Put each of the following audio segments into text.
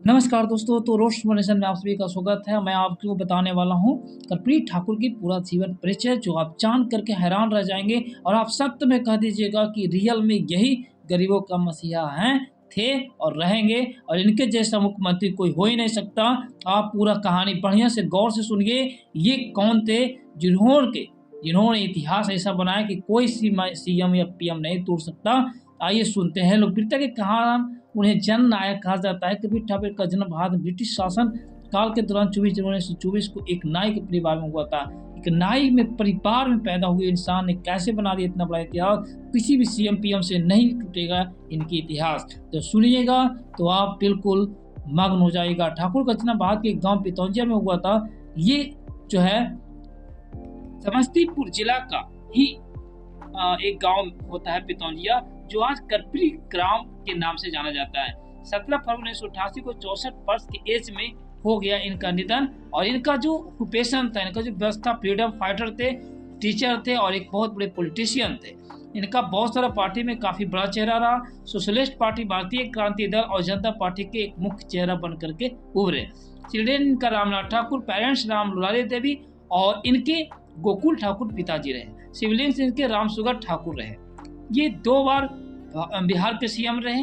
नमस्कार दोस्तों, तो रोस्ट नेशन में आप सभी का स्वागत है। मैं आपको बताने वाला हूँ कर्पूरी ठाकुर की पूरा जीवन परिचय, जो आप जान करके हैरान रह जाएँगे और आप सत्य में कह दीजिएगा कि रियल में यही गरीबों का मसीहा हैं, थे और रहेंगे और इनके जैसा मुख्यमंत्री कोई हो ही नहीं सकता। आप पूरा कहानी बढ़िया से गौर से सुनिए, ये कौन थे जिन्होंने इतिहास ऐसा बनाया कि कोई सीएम या पीएम नहीं तोड़ सकता। आइए सुनते हैं लोकप्रियता के कारण उन्हें जननायक कहा जाता है। कबीर ठाकुर का जन्म भारत में ब्रिटिश शासन काल के दौरान 24 जनवरी 1924 को एक नाई के परिवार में हुआ था। एक नाई में परिवार में पैदा हुए इंसान ने कैसे बना दिया इतना बड़ा इतिहास, किसी भी सीएम पीएम से नहीं टूटेगा इनकी इतिहास। तो सुनिएगा तो आप बिल्कुल मग्न हो जाएगा। ठाकुर का जन्म भारत के गांव पितौंजिया में हुआ था। ये जो है समस्तीपुर जिला का ही एक गांव होता है पितौंजिया, जो आज कर्पूरी ग्राम के नाम से जाना जाता है। 17 फरवरी 1988 को 64 वर्ष की एज में हो गया इनका निधन। और इनका जो ऑक्यूपेशन था, इनका जो व्यवस्था, फ्रीडम फाइटर थे, टीचर थे और एक बहुत बड़े पॉलिटिशियन थे। इनका बहुत सारा पार्टी में काफी बड़ा चेहरा रहा। सोशलिस्ट पार्टी, भारतीय क्रांति दल और जनता पार्टी के एक मुख्य चेहरा बन करके उभरे। चिल्ड्रेन इनका रामनाथ ठाकुर, पेरेंट्स राम लुलारी देवी और इनके गोकुल ठाकुर पिताजी रहे। सिविलियंस इनके रामसुगर ठाकुर रहे। ये 2 बार बिहार के सीएम रहे,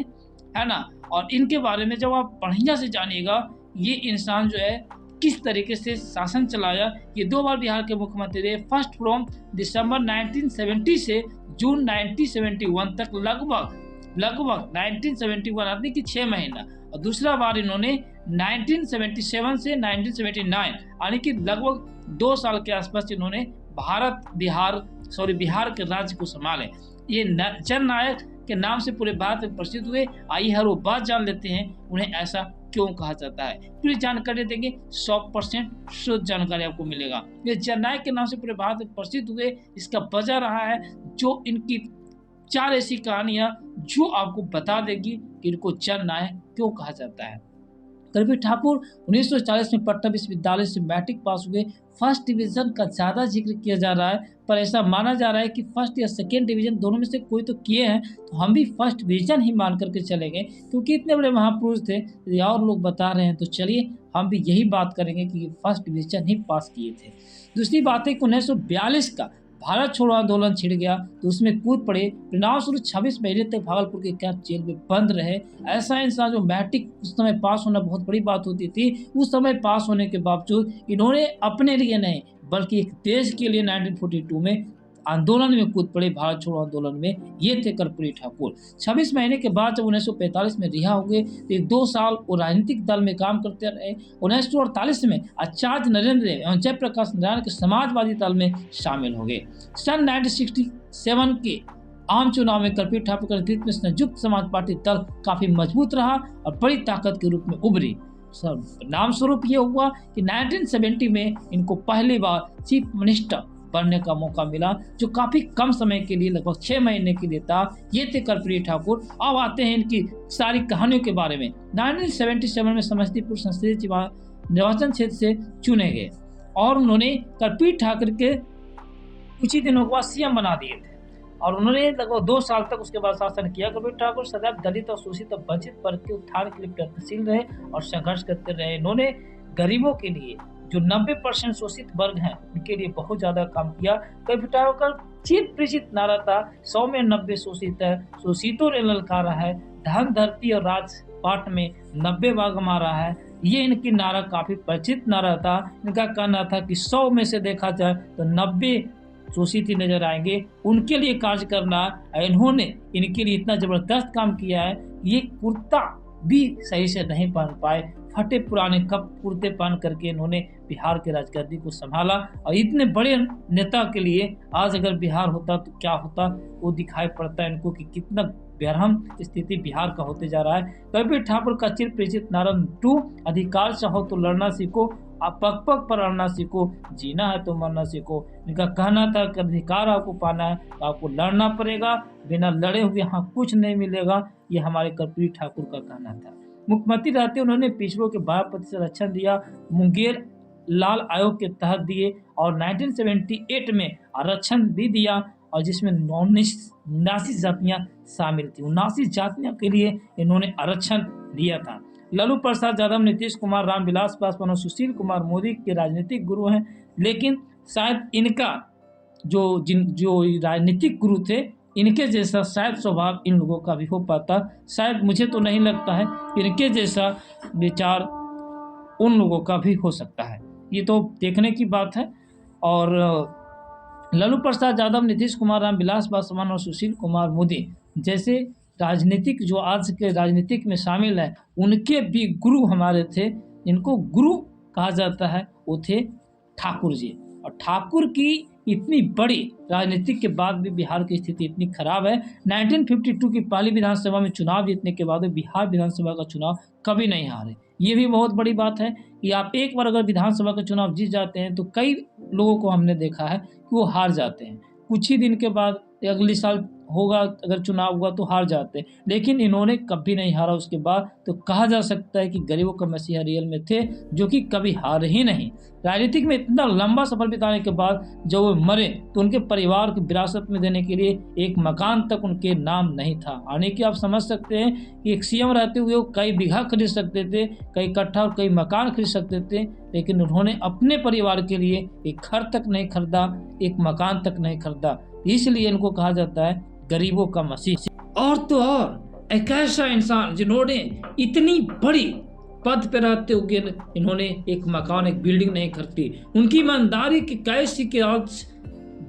है ना। और इनके बारे में जब आप बढ़िया से जानिएगा, ये इंसान जो है किस तरीके से शासन चलाया। ये 2 बार बिहार के मुख्यमंत्री रहे। फर्स्ट फ्रॉम दिसंबर 1970 से जून 1971 तक, लगभग 1971 यानी कि 6 महीना। और दूसरा बार इन्होंने 1977 से 1979 यानी कि लगभग 2 साल के आसपास इन्होंने बिहार के राज्य को संभाले। ये जननायक के नाम से पूरे भारत में प्रसिद्ध हुए। आइए हर वो बात जान लेते हैं उन्हें ऐसा क्यों कहा जाता है। पूरी जानकारी देंगे, 100% शुद्ध जानकारी आपको मिलेगा। ये जननायक के नाम से पूरे भारत में प्रसिद्ध हुए, इसका वजह रहा है जो इनकी 4 ऐसी कहानियां जो आपको बता देगी कि इनको जननायक क्यों कहा जाता है। कर्पूरी ठाकुर 1940 में पटना विश्वविद्यालय से मैट्रिक पास हुए। फर्स्ट डिवीजन का ज़्यादा जिक्र किया जा रहा है, पर ऐसा माना जा रहा है कि फर्स्ट या सेकेंड डिवीजन दोनों में से कोई तो किए हैं, तो हम भी फर्स्ट डिवीजन ही मान करके चलेंगे, क्योंकि इतने बड़े महापुरुष थे। यदि और लोग बता रहे हैं तो चलिए हम भी यही बात करेंगे कि फर्स्ट डिवीजन ही पास किए थे। दूसरी बात है कि 1942 का भारत छोड़ो आंदोलन छिड़ गया, तो उसमें कूद पड़े। परिणाम स्वरूप 26 महीने तक भागलपुर के कैंप जेल में बंद रहे। ऐसा इंसान जो मैट्रिक उस समय पास होना बहुत बड़ी बात होती थी, उस समय पास होने के बावजूद इन्होंने अपने लिए नहीं बल्कि एक देश के लिए 1942 में आंदोलन में कूद पड़े, भारत छोड़ो आंदोलन में। ये थे कर्पूरी ठाकुर। 26 महीने के बाद जब 1945 में रिहा हो गए, तो 2 साल वो राजनीतिक दल में काम करते रहे। 1948 में आचार्य नरेंद्र देव एवं जयप्रकाश नारायण के समाजवादी दल में शामिल हो गए। सन 1967 के आम चुनाव में कर्पूरी ठाकुर के नेतृत्व में संयुक्त समाज पार्टी दल काफी मजबूत रहा और बड़ी ताकत के रूप में उभरी। नाम स्वरूप ये हुआ कि 1970 में इनको पहली बार चीफ मिनिस्टर बनने का मौका मिला, जो काफी कम समय के लिए, लगभग 6 महीने के लिए था। ये थे कर्पूरी ठाकुर। अब आते हैं इनकी सारी कहानियों के बारे में। 1977 में समस्तीपुर संसदीय निर्वाचन क्षेत्र से चुने गए और उन्होंने कर्पूरी ठाकुर के कुछ ही दिनों के बाद सीएम बना दिए थे। और उन्होंने लगभग 2 साल तक उसके बाद शासन किया। कर्पूरी ठाकुर सदैव दलित और शोषित और वंचित वर्ग के उत्थान के लिए प्रयत्नशील रहे और संघर्ष करते रहे। इन्होंने गरीबों के लिए, जो 90% शोषित वर्ग हैं, उनके लिए बहुत ज्यादा काम किया। कर्पूरी ठाकुर का चिर परिचित नारा था, 100 में 90 शोषित है, शोषितों ने ललकारा है, धन धरती और राजपाट में 90 भाग हमारा है। ये इनकी नारा काफी परिचित नारा था। इनका कहना था कि 100 में से देखा जाए तो 90 शोषित ही नजर आएंगे, उनके लिए कार्य करना। इन्होंने इनके लिए इतना जबरदस्त काम किया है, ये कुर्ता भी सही से नहीं पहन पाए, फटे पुराने कप कुर्ते पहन करके इन्होंने बिहार के राजगद्दी को संभाला। और इतने बड़े नेता के लिए आज अगर बिहार होता तो क्या होता, वो दिखाई पड़ता है इनको कि कितना बेरहम स्थिति बिहार का होते जा रहा है। कर्पूरी ठाकुर का चिर परिचित नारा 2, अधिकार चाहो तो लड़ना सीखो, आप पग पग पर अड़ना सीखो, जीना है तो मरना सीखो। इनका कहना था कि अधिकार आपको पाना है तो आपको लड़ना पड़ेगा, बिना लड़े हुए यहाँ कुछ नहीं मिलेगा। ये हमारे कर्पूरी ठाकुर का कहना था। मुख्यमंत्री रहते उन्होंने पिछड़ों के 12% आरक्षण दिया, मुंगेर लाल आयोग के तहत दिए और 1978 में आरक्षण भी दिया, और जिसमें 79 जातियां शामिल थी। 79 जातियों के लिए इन्होंने आरक्षण दिया था। लालू प्रसाद यादव, नीतीश कुमार, रामविलास पासवान और सुशील कुमार मोदी के राजनीतिक गुरु हैं, लेकिन शायद इनका जो राजनीतिक गुरु थे, इनके जैसा शायद स्वभाव इन लोगों का भी हो पाता। शायद मुझे तो नहीं लगता है कि इनके जैसा विचार उन लोगों का भी हो सकता है। ये तो देखने की बात है। और लालू प्रसाद यादव, नीतीश कुमार, रामविलास पासवान और सुशील कुमार मोदी जैसे राजनीतिक जो आज के राजनीतिक में शामिल है, उनके भी गुरु हमारे थे। इनको गुरु कहा जाता है, वो थे ठाकुर जी। और ठाकुर की इतनी बड़ी राजनीतिक के बाद भी बिहार की स्थिति इतनी खराब है। 1952 की पहली विधानसभा में चुनाव जीतने के बाद बिहार विधानसभा का चुनाव कभी नहीं हारे। ये भी बहुत बड़ी बात है कि आप एक बार अगर विधानसभा का चुनाव जीत जाते हैं तो कई लोगों को हमने देखा है कि वो हार जाते हैं, कुछ ही दिन के बाद अगले साल होगा अगर चुनाव हुआ तो हार जाते, लेकिन इन्होंने कभी नहीं हारा उसके बाद। तो कहा जा सकता है कि गरीबों का मसीहा रियल में थे, जो कि कभी हार ही नहीं। राजनीतिक में इतना लंबा सफर बिताने के बाद जब वो मरे तो उनके परिवार की विरासत में देने के लिए एक मकान तक उनके नाम नहीं था। यानी कि आप समझ सकते हैं कि एक सीएम रहते हुए वो कई बीघा खरीद सकते थे, कई कट्ठा और कई मकान खरीद सकते थे, लेकिन उन्होंने अपने परिवार के लिए एक घर तक नहीं खरीदा, एक मकान तक नहीं खरीदा। इसलिए इनको कहा जाता है गरीबों का मसीह। और तो और एक ऐसा इंसान जिन्होंने इतनी बड़ी पद पे रहते हुए इन्होंने एक मकान, एक बिल्डिंग नहीं खरीदी। उनकी ईमानदारी की कैसी कि आज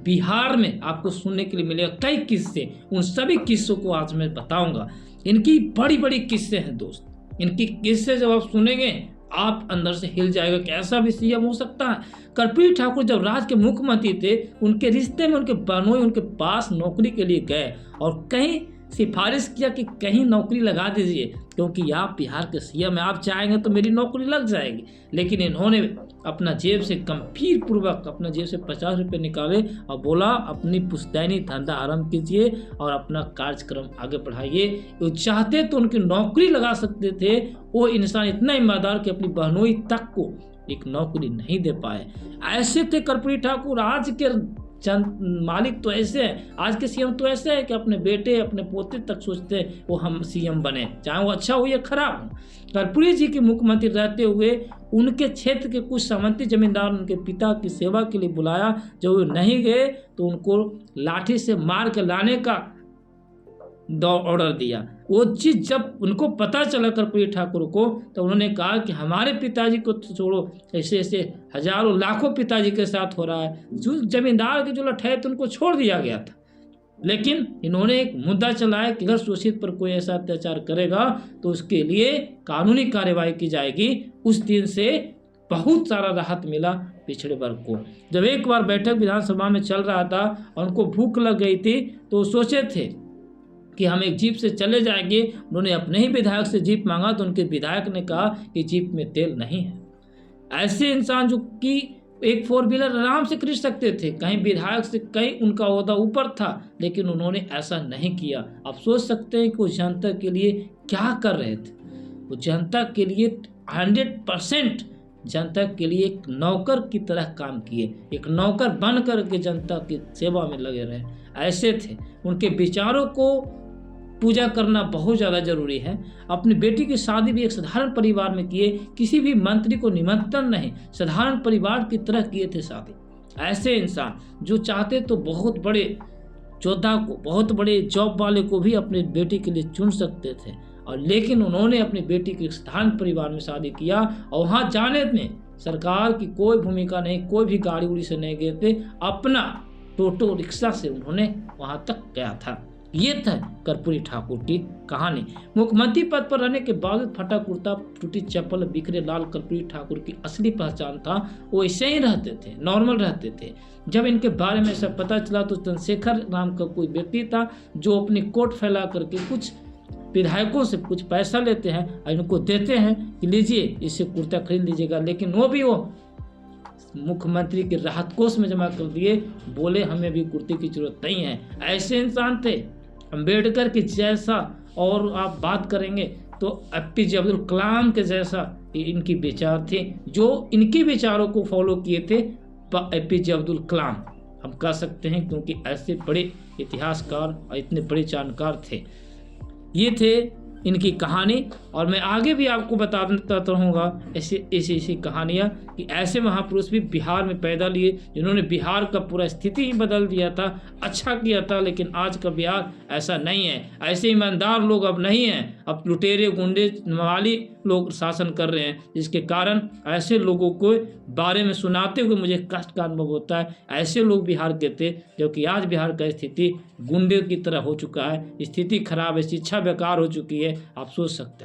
बिहार में आपको सुनने के लिए मिलेगा कई किस्से। उन सभी किस्सों को आज मैं बताऊंगा। इनकी बड़ी बड़ी किस्से हैं दोस्त। इनकी किस्से जब आप सुनेंगे आप अंदर से हिल जाएगा कि ऐसा भी सीएम हो सकता है। कर्पूरी ठाकुर जब राज्य के मुख्यमंत्री थे, उनके रिश्ते में उनके बहनोई उनके पास नौकरी के लिए गए और कहीं सिफारिश किया कि कहीं नौकरी लगा दीजिए, क्योंकि आप बिहार के सीएम हैं, आप चाहेंगे तो मेरी नौकरी लग जाएगी। लेकिन इन्होंने अपना जेब से गंभीर पूर्वक अपना जेब से 50 रुपये निकाले और बोला अपनी पुश्तैनी धंधा आरंभ कीजिए और अपना कार्यक्रम आगे बढ़ाइए। वो चाहते तो उनकी नौकरी लगा सकते थे। वो इंसान इतना ईमानदार कि अपनी बहनोई तक को एक नौकरी नहीं दे पाए। ऐसे थे कर्पूरी ठाकुर। आज के मालिक तो ऐसे हैं, आज के सीएम तो ऐसे हैं कि अपने बेटे अपने पोते तक सोचते हैं वो हम सीएम बने, चाहे वो अच्छा हो या खराब हो। कर्पूरी जी के मुख्यमंत्री रहते हुए उनके क्षेत्र के कुछ सामंती जमींदार उनके पिता की सेवा के लिए बुलाया। जब वो नहीं गए तो उनको लाठी से मार के लाने का ऑर्डर दिया। वो चीज जब उनको पता चला कर्पूरी ठाकुर को, तो उन्होंने कहा कि हमारे पिताजी को तो छोड़ो, ऐसे ऐसे हजारों लाखों पिताजी के साथ हो रहा है। जो जमींदार के जो लठे थे उनको छोड़ दिया गया था, लेकिन इन्होंने एक मुद्दा चलाया कि अगर शोषित पर कोई ऐसा अत्याचार करेगा तो उसके लिए कानूनी कार्रवाई की जाएगी। उस दिन से बहुत सारा राहत मिला पिछड़े वर्ग को। जब एक बार बैठक विधानसभा में चल रहा था और उनको भूख लग गई थी तो सोचे थे कि हम एक जीप से चले जाएंगे। उन्होंने अपने ही विधायक से जीप मांगा तो उनके विधायक ने कहा कि जीप में तेल नहीं है। ऐसे इंसान जो कि एक 4 व्हीलर आराम से खरीद सकते थे, कहीं विधायक से कहीं उनका ओहदा ऊपर था, लेकिन उन्होंने ऐसा नहीं किया। आप सोच सकते हैं कि वो जनता के लिए क्या कर रहे थे। वो जनता के लिए 100% जनता के लिए एक नौकर की तरह काम किए, एक नौकर बन कर के जनता की सेवा में लगे रहे। ऐसे थे। उनके विचारों को पूजा करना बहुत ज़्यादा जरूरी है। अपनी बेटी की शादी भी एक साधारण परिवार में किए, किसी भी मंत्री को निमंत्रण नहीं, साधारण परिवार की तरह किए थे शादी। ऐसे इंसान जो चाहते तो बहुत बड़े योद्धा को, बहुत बड़े जॉब वाले को भी अपनी बेटी के लिए चुन सकते थे, और लेकिन उन्होंने अपनी बेटी के साधारण परिवार में शादी किया और वहाँ जाने में सरकार की कोई भूमिका नहीं, कोई भी गाड़ी उड़ी से नहीं गए थे, अपना टोटो रिक्शा से उन्होंने वहाँ तक गया था। ये था कर्पूरी ठाकुर की कहानी। मुख्यमंत्री पद पर रहने के बावजूद फटा कुर्ता, टूटी चप्पल, बिखरे लाल कर्पूरी ठाकुर की असली पहचान था। वो ऐसे ही रहते थे, नॉर्मल रहते थे। जब इनके बारे में सब पता चला तो चंद्रशेखर नाम का कोई व्यक्ति था जो अपनी कोट फैला करके कुछ विधायकों से कुछ पैसा लेते हैं और इनको देते हैं कि लीजिए इससे कुर्ता खरीद लीजिएगा, लेकिन वो भी वो मुख्यमंत्री के राहत कोष में जमा कर दिए। बोले हमें भी कुर्ते की जरूरत नहीं है। ऐसे इंसान थे। अम्बेडकर के जैसा, और आप बात करेंगे तो एपीजे अब्दुल कलाम के जैसा इनकी विचार थे। जो इनके विचारों को फॉलो किए थे एपीजे अब्दुल कलाम, हम कह सकते हैं, क्योंकि ऐसे बड़े इतिहासकार और इतने बड़े जानकार थे। ये थे इनकी कहानी, और मैं आगे भी आपको बताता रहूँगा ऐसी कहानियाँ कि ऐसे महापुरुष भी बिहार में पैदा लिए जिन्होंने बिहार का पूरा स्थिति ही बदल दिया था, अच्छा किया था। लेकिन आज का बिहार ऐसा नहीं है, ऐसे ईमानदार लोग अब नहीं हैं, अब लुटेरे गुंडे वाली लोग शासन कर रहे हैं, जिसके कारण ऐसे लोगों को बारे में सुनाते हुए मुझे कष्ट का अनुभव होता है। ऐसे लोग बिहार के थे, जबकि आज बिहार का स्थिति गुंडे की तरह हो चुका है, स्थिति खराब है, शिक्षा बेकार हो चुकी है, आप सोच सकते हैं।